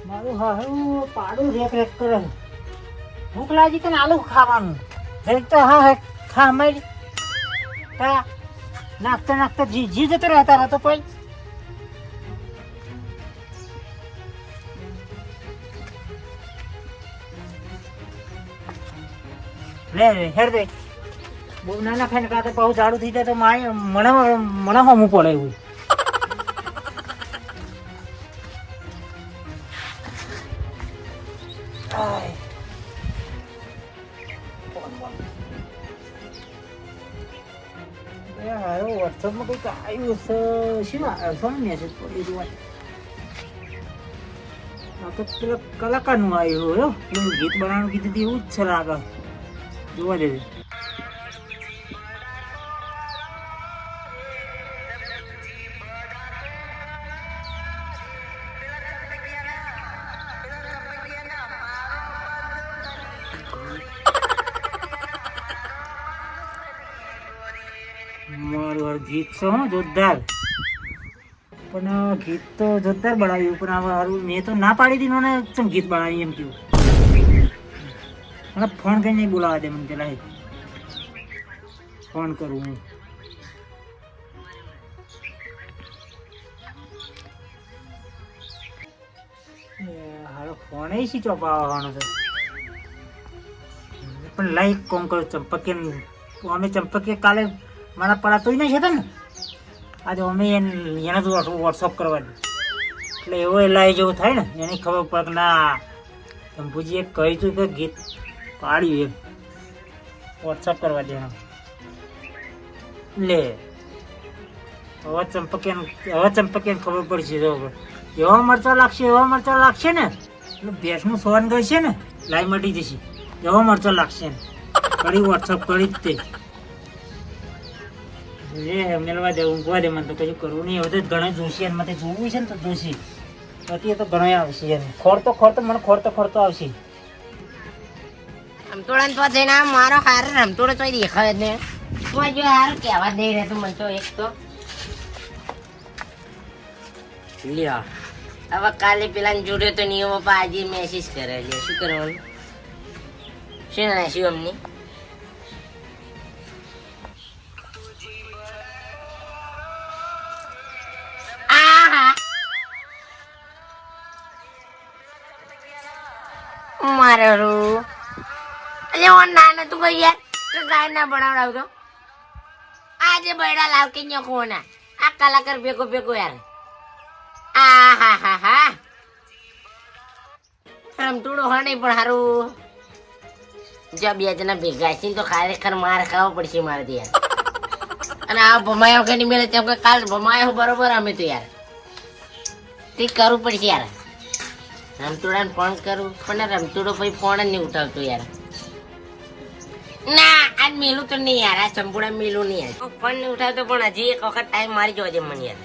મારું હારું પાડું રેક રેક કરે. ભૂખ લાગી તને આલુ ખાવાનું જરીક તો હા ખા મળી તા નાખતા નાખતા જી જતો રહેતા હતો કોઈ. લે હેર દે બહુ નાના ખાઈને કાં તો બહુ ઝાડું થઈ જાય તો મને હમું પડે એવું. હારો વોટ્સઅપમાં કંઈક આવ્યું છે શું આવ્યો મેસેજ પડી જોવા. આ તો પેલા કલાકારનું આવ્યું હો પેલું ગીત બનાવવાનું કીધું એવું જ છે લાગે જોવા જઈએ. મારું ગીત છે હો જોરદાર, પણ ગીત તો જોરદાર બનાવ્યું પણ હવે હારું મેં તો ના પાડી દીધું ને ચમ ગીત બનાવી એમ કેવું. મને ફોન કરીને નહીં બોલાવા દે મને પેલા ફોન કરું હું. હારો ફોન શી ચોપાવાનો છે પણ લાઈક કોણ કરું ચંપકે અમે ચંપકે કાલે મારા પડા તોય નહીં છે ને આજે અમે એને તો વોટ્સઅપ કરવા દે એટલે એવો લાઈ જેવું થાય ને એને ખબર પડે કે ના ચંપુજીએ કહ્યું હતું કે ગીત પાડ્યું એમ વોટ્સઅપ કરવા દે. લે હવે ચંપકે ખબર પડશે એવા મરચા લાગશે ને એટલે ભેંસનું સોન ગઈ છે ને લાઈ મટી જશે એવા મરચા લાગશે ને કરી વોટ્સઅપ કરી જ તે મેળવા દે ઊંઘવા દે મને તો કશું કરવું નહીં. હવે તો ઘણા જોશી અને મને જોવું છે ને તો જોશી પછી તો ઘણો આવશે એમ ખોરતો આવશે. રમતોડા તો જઈને મારો હાર રમતોડો તો દેખાય જ ને તો જો હાર કહેવા જ નહીં રહેતું મને તો એક તો લ્યો હવે કાલે પેલા જોડ્યો તો નિયમો પર આજે મેસેજ કરે છે શું કરવાનું શું ના શું અમને મારું અલે ઓન નાના તું કઈ યાર તો ગાય ના બનાવડાવતો આજે બૈડા લાવ કે ન્યો કોના આ કલાકાર ભેગો યાર. આ હા રમતોડો હા નહીં પણ હારું જો બે જણા ભેગા છે તો ખરેખર માર ખાવો પડશે મારે યાર. અને આ ભમાયો કે નહીં મેળે તેમ કે કાલ ભમાયો બરોબર અમે તો યાર તે કરવું પડશે યાર. રમતોડાને ફોન કરું પણ રમતોડો પછી ફોન જ નહીં ઉઠાવતો યાર. ના આજ મેલું તો નહીં યાર, આ ચંપુડા મેલું નહીં યાર. ફોન નહીં ઉઠાવતો પણ હજી એક વખત ટાઈમ મારી જોજે મને યાર.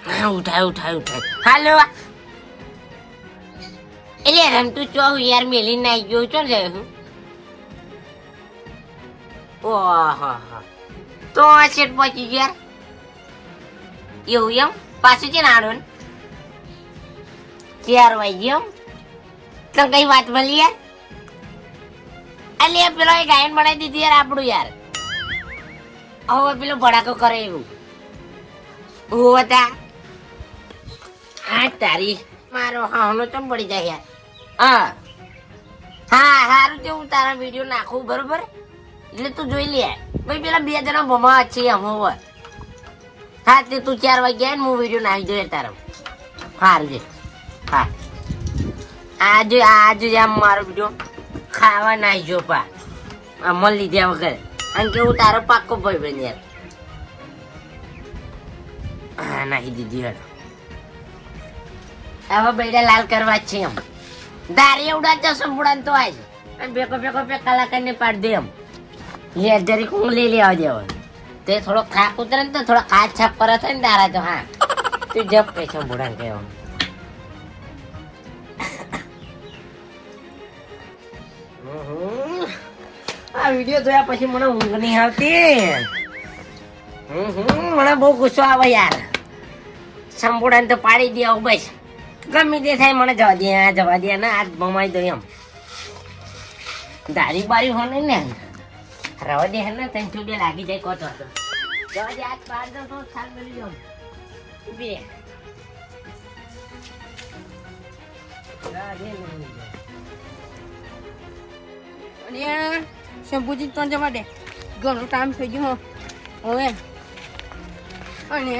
હા ઉઠાય. હાલો એટલે રમતું ચો યાર મેલીને આવી ગયો ચો જાય હું. ઓહો તો આ સેટ પહોંચી ગયા એવું એમ પાછું છે ને આડો ને 4 વાગ્યે એમ તો કઈ વાત મળી યાર. અલે પેલો એ ગાયન બનાવી દીધી યાર આપણું યાર. હવે પેલો ભડાકો કરે એવું હું હતા હા તારી મારો હાનો ચમ પડી જાય યાર. હા સારું તે હું તારા વિડીયો નાખું બરોબર એટલે તું જોઈ લે ભાઈ પેલા 2 જણા ભમા છે એમ હવે. હા તે તું 4 વાગ્યા ને હું વિડીયો નાખી દઉં તારો સારું છે. હા આજે આમ મારો વિડીયો ખાવા નાખજો પા અમલ લીધા વગર અને કે હું તારો પાક્કો ભાઈ બન યાર. હા નાખી દીધી હેડ હવે બેડા લાલ કરવા જ છે એમ. દારી ઉડા તો સંપૂર્ણ તો આજ ભેગો બે કલાકારને પાડ દે એમ. યાર જરીક હું લઈ લેવા દેવો તે થોડો ખાક ઉતરે ને તો થોડો કાચ છાપ પર થાય ને તારા તો હા તું જપ કઈ સંપૂર્ણ કહેવા. આ વિડીયો જોયા પછી મને ઊંઘ નહીં આવતી મને બહુ ગુસ્સો આવે યાર. સંપૂર્ણ તો પાડી દે આવું બસ. ગમે તે થાય મને જવા દે ને આજ બમાઈ દો એમ. દારી બારી હોય ને રવા દે ને તને ચૂડે લાગી જાય કોતો હતો. જવા દે આજ પાડ દો તો સાલ મળી જાઉં. ઉભી રે. અને શંભુજી તો જવા દે ઘણો ટાઈમ થઈ ગયો હવે. અને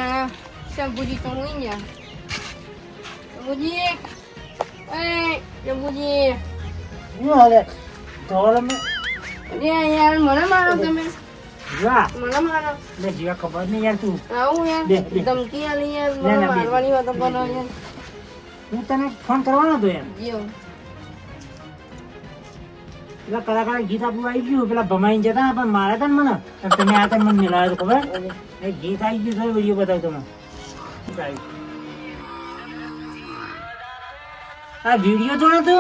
શંભુજી તો હું ને શંભુજી શંભુજી શું હાલે ધોળ મેં અરે યાર મને મારો તમે જા મને મારો લે જીવા ખબર નહીં યાર તું આવું યાર બે, બે. ધમકી આલી યાર ના, મને ના, બે. મારવાની વાતો કરો યાર હું તને ફોન કરવાનો હતો યાર જીઓ પેલા કલાકાર ગીત આપણું આવી ગયું પેલા ભમાઈને જતા પણ મારા હતા ને મને અને તમે આ મને મિલાવ્યો તો ખબર એ ગીત આવી ગયું તો વિડીયો બતાવ્યો તમે શું કાંઈ? આ વિડીયો તો નતો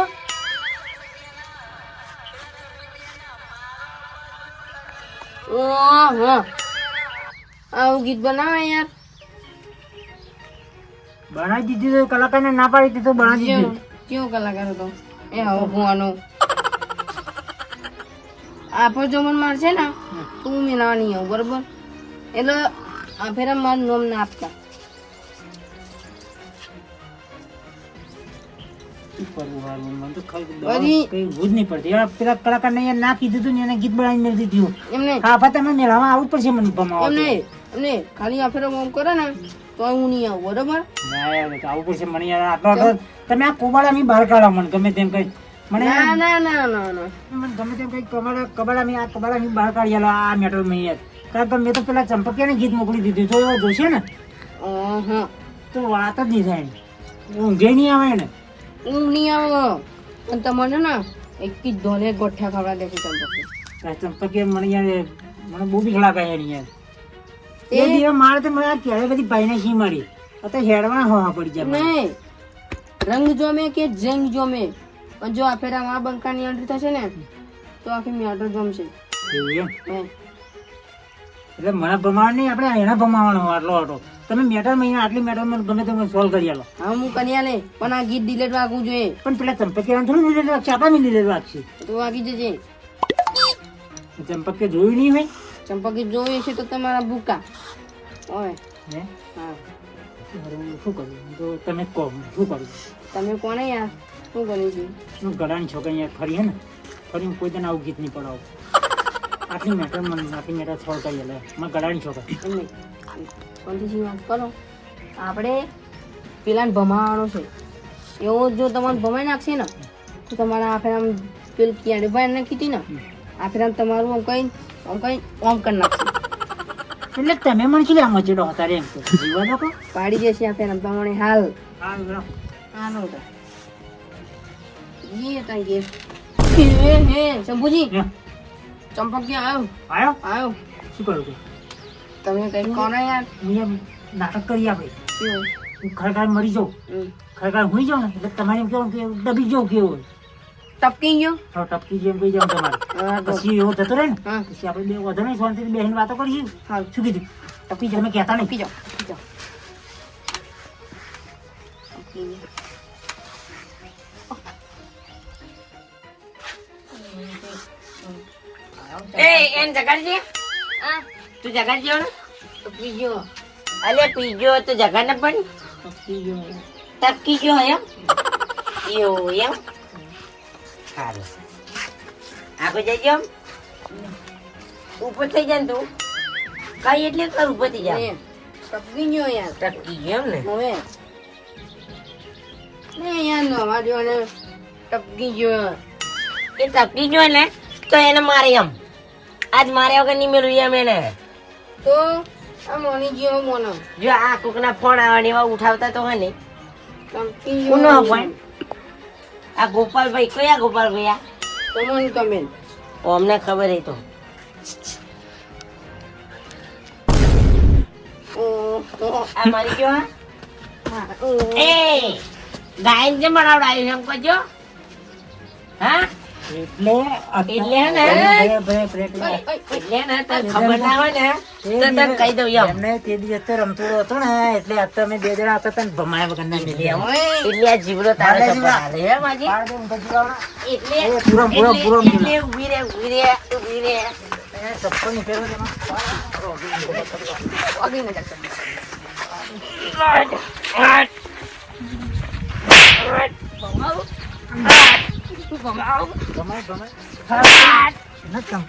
ઓહો આવું ગીત બનાવે યાર બનાવી દીધું તો કલાકારને ના પાડી દીધું તો બનાવી દીધું કેવો કલાકાર હતો એ હવે ભુવાનો આપો જો મને મારશે ને તું મિલાવાની આવું બરોબર એટલે આ ફેરા મારું નામ ના આપતા શું કરવું હારું? મને તો વળી- કઈ ભૂજ નહીં પડતી યાર પેલા કલાકારને યાર ના કીધું હતું ને એને ગીત બનાવીને મેળવી દીધું એમને હા પણ તમે મેળામાં આવવું જ પડશે મને ભમાવા એમને એમને ખાલી આ ફેરા કામ કરે ને તો હું નહીં આવું બરોબર ના યાર તો આવવું પડશે મને યાર આટલો તમે આ કોબાળા મી બહાર કાઢો મને ગમે તેમ કઈ મને ના ના ના ના ના મને ગમે તેમ કઈ કબાડા મી બહાર કાઢી આલો આ મેટલ માં યાર કારણ કે મેં તો પેલા ચંપકિયાને ગીત મોકલી દીધું તો એવો જોશે ને ઓહો તો વાત જ નહીં થાય ઊંઘે નહીં આવે ને ઊંઘ નહીં આવે અને તમને ને એક જ ધોલે ગોઠિયા ખવડા દેશે ચંપક આ ચંપકિયા મને યાર મને બહુ બીક લાગે યાર યાર એ એ- દિવસ મારે તો મને આ ક્યારે બધી ભાઈને શી મારી અત્યારે હેડવા હવા પડી જાય મને. નહીં રંગ જોમે કે જંગ જોમે પણ જો આ ફેરા માં બંકાની એન્ટ્રી થશે ને તો આખી મેટર જમશે એવું એમ હે. એટલે મને ભમાવા નહીં આપણે એના ભમાવાનો આટલો આટો તમે મેટર મહિના આટલી મેટર મને ગમે તમે સોલ્વ કરી આલો હા હું કન્યા લે પણ આ ગીત ડિલેટ વાગવું જોઈએ પણ પેલા ચંપકિયા થોડું મિલેટ રાખશે આપણા મિલેટ રાખશે તો વાગી જજે ચંપકિયા જોયું નહીં હોય ચંપકી જોઈએ છે તો તમારા ભૂકા ઓય હે હા હારું, શું કરું તો તમે કહો શું કરું તમે કોને યાર શું કર્યું છે હું ગળાની છોકરી યાર ફરી હે ને ફરી હું કોઈ તને આવું ગીત નહીં પડાવું આટલી મેટર સોલ્વ કરી લે મારા ગળાની છોકરી એમને કોનથી વાત કરો આપણે પેલાને ભમાવાનો છે એવો જો તમારે ભમાઈ નાખશે ને તો તમારા આ ફેર પેલું ક્યાંડી ભાઈ ને કીધી ને આ ફેર તમારું આમ કઈ ઓમ કરી નાખશે એટલે તમે મને શું આમ ચેડો હતા રે એમ તો જીવા દો કહો પાડી દેશે આ ફેર તમારે હાલ હા બરાબર હાલ હોતા ये तंगे हे शंभूजी चंपक के आयो આવ્યો आयो શું કરું છું તમે કઈ કોણ યાર હું એમ નાટક કરી આપે કેવું હું ખરેખર મરી જાઉં ખરેખર હુઈ જાઉં ને એટલે તમારે એમ કેવું કે દબી જાઉં કેવું ટપકી ગયો તો ટપકી જેમ કહી જાઉં તમારે હા તો પછી એવું થતું રહે ને હા પછી આપણે બે વધુ નહીં શાંતિથી બેસીને વાતો કરીશું હાલ શું કીધું ટપકી તમે કહેતા નહીં ટપકી જાઓ ટપકી ગયો. એ એમ જગાડજે. હા, તું જગાડજો ને. ટપકી ગયો અલે પીજો તો જગા ને પણ ટપકી ગયો ટપકી ગયો એમ એવું એમ સારું આગળ જઈજો ઉપર થઈ જાય ને તું કઈ એટલે કર ઉપર થઈ જાય ને ટપકી ગયો યાર ટપકી ગયો એમ ને હવે ને યાર નવા જો ને ટપકી ગયો એ ટપકી ગયો ને તો એને મારે એમ આજ મારે વગર નહીં મેળવી એમ એને તો આ મોની ગયો મોનો જો આ કોકના ફોન આવે ને એવા ઉઠાવતા તો હોય ને ટપકી કોનો ગયો ફોન આ ગોપાલભાઈ કયા ગોપાલભાઈ આ તમને તમે ઓ અમને ખબર હે તો આ મારી ગયો હા? એ ગાયન જે બનાવડાયું એમ કહેજો હા એટલે એટલે ને? એટલે ને તને ખબર ના હોય ને તો તને કહી દઉં એમ. એમને તે દિવસ તો રમતુડો હતો ને એટલે આ તો અમે બે જણા હતા તને ભમાયા વગર ના મિલી એમ. એટલે આ જીવડો તારો મારે સપોર્ટ હાલે હે માજી. પાડ દે ઊંધો જીવાવડા. એટલે એ પૂરો, પૂરો, પૂરો એટલે ઊભી રે ઊભી રે ઊભી રે. એ ચપ્પલ ની પહેરવું છે એમાં. વાગી ના જશે. ભમાય, ભમાય. નથી ગમતું.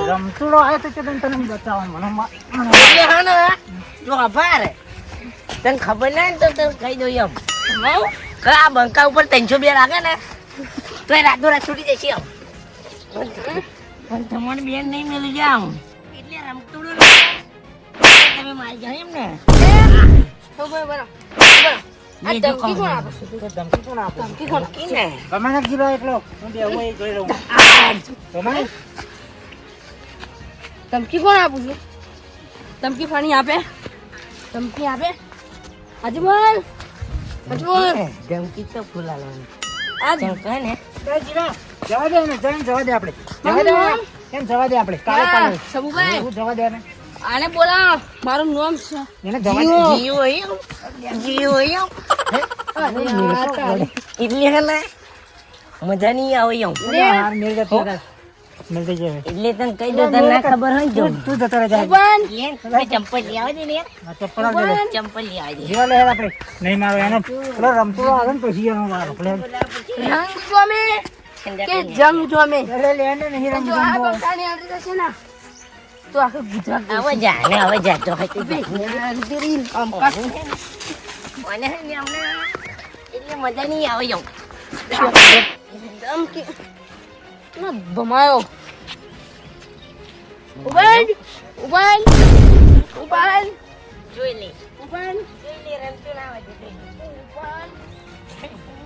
રમતુડો આવ્યો તો કે તને બતાવો મને એટલે હા ને જો આભાર તને ખબર ના હોય ને તો તને કહી દઉં એમ. કે આ બંકા ઉપર 302 લાગે ને તો એ રાતો રાત છૂટી જશે એમ. પણ તમારે બેન નહીં મેળવી જાવ એટલે રમતુડું તમે મારી જાવ એમ ને. બરાબર. આ બીજું ધમકી કોણ આપે? ધમકી કોણ આપે? ધમકી કોણ? કી ને ગમે નથી જીવા એકલો હું બેહું એ જોઈ લઉં. ગમે? ધમકી કોણ આપું છું? ધમકી ફાણી આપે? ધમકી આપે? અજમલ! અજમલ! ધમકી તો ફૂલાલવાની. આ ચાલ કહે ને એ જીવા, જવા દે એને, જવા દે આપણે. જવા દે એને. કેમ જવા દે આપણે? કાલે કાલે. સબુભાઈ, હું જવા દે એને. આને બોલાવો. મારું નામ છે. એને જવા દે. જીવો એમ જીવો એમ અરે આ તારી. એટલે હે ને મજા નહીં આવે એમ. હાર મેલ જતો રહે. મેલ થઈ જાય. એટલે તને કહી દો તને ના ખબર હોય જો તું જતો રહે જાય. બંધ. લે ચંપલ લઈ આવે ને યાર આ ચપ્પલ આપ દે લે. ચંપલ લઈ આવે જીવા લે હેડ આપણે. નહીં મારો એનો પેલો રમતુડો આવે ને પછી એનો મારો. પેલો જંગ જોમે કે જંગ જોમે. એટલે લે એને નહીં જો આ રમતું. બંકાની આંટી થશે ને તો આખું ગુજરાત હવે જા ને હવે જાતો હોય તો જા. આમ કાઢ. મને હે ને અમને એટલે મજા નહીં આવે એમ. ધમકી ના ભમાયો. ઉબાલ ઉબાલ ઉબાલ જોઈ લે ઉબાલ જોઈ લે રમતું ના આવે જોઈ લે. ઉબાલ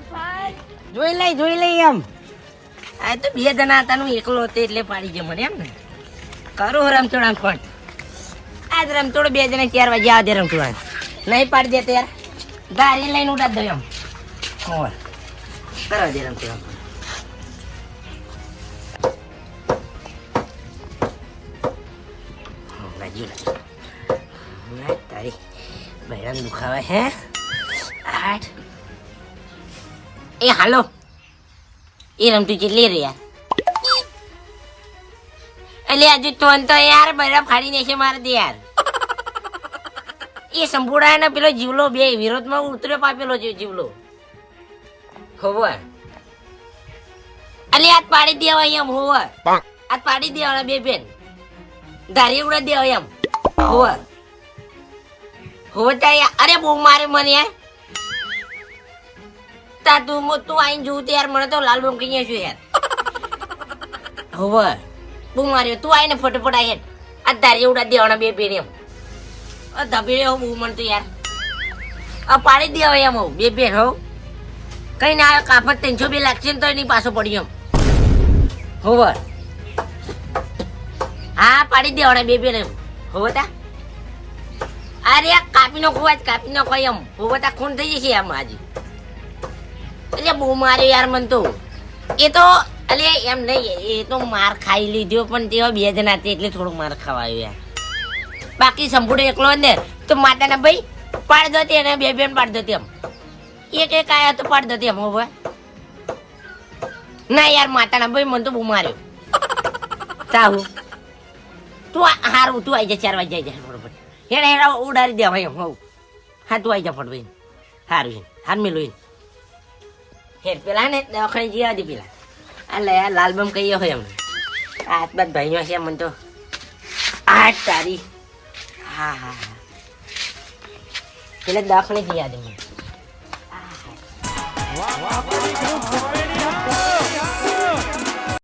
ઉબાલ. જોઈ લે એમ. આ તો 2 જણા હતા નું એકલો હતો એટલે પાડી ગયો મને એમ ને. કરો રમતોડા પણ આજ રમતોડો 2 જણા 4 વાગે આવે રમતોડા નહીં પાડી દે તો યાર ગાડી લઈને ઉડા દો એમ. હોર કરો દે રમતોડા તારી બહેરાન દુખાવે હે. 8 એ હાલો એ રમતું કેટલી રે યાર. એટલે હજુ તો યાર બરફ ફાડી નાખે મારે દે યાર. એ સંપૂર્ણ ને પેલો જીવલો બે વિરોધમાં ઉતર્યો પાપેલો છે જીવલો ખબર. એટલે હાથ પાડી દેવાય એમ હોવર. હાથ પાડી દેવાના 2 બેન ધારી ઉડા દેવાય એમ હોવર. હોવર અરે બહુ મારે મને યાર. તા તું આઈને જોઉં યાર મને તો લાલ બમ કહીએ છું યાર હોવર. બહુ માર્યો તું આવીને ફટોફટ આવી હેઠ આ ધારી ઉડા દેવાના 2 બેન એમ. ધબીડે હો બહુ મને તો યાર આ પાડી દેવાય એમ હોવ 2 બેન હોવ કઈ ના આવ્યો કાપડ 302 લાગશે ને તો એની પાછો પડ્યો એમ હોવર. હા પાડી દેવાના 2 બેન એમ હોવ તા. અરે કાપી નાખો આજ કાપી નાખો એમ હોવ તા ખૂન થઈ જશે એમ આજે. એટલે બહુ માર્યો યાર મને તો. એ તો અલે એમ નહીં એ તો માર ખાઈ લીધો પણ તેઓ 2 જણા હતા એટલે થોડુંક માર ખવાયો યાર. બાકી સંપૂર્ણ એકલો ને તો માતાના ભાઈ પાડ દો તેને 2 બેન પાડ દો તેમ. એક આયા તો પાડ દો તેમ હવે. ના યાર માતાના ભાઈ મને તો બહુ માર્યો. તાહુ તું હારું તું આવી જા 4 વાગે આવી જા બરોબર. હેડા હેડા ઉડાડી દે ભાઈ હોવ. હા તું આવી જા ફટભાઈ સારું છે હાર મેલું હેર પેલા ને દવાખાને જીવા દે પેલા. એટલે યાર લાલબમ કહીએ હોય એમ હાથ બાદ ભાઈઓ છે મને તો. આ તારી હા હા હા પેલા દવાખાને જીવા દે મને.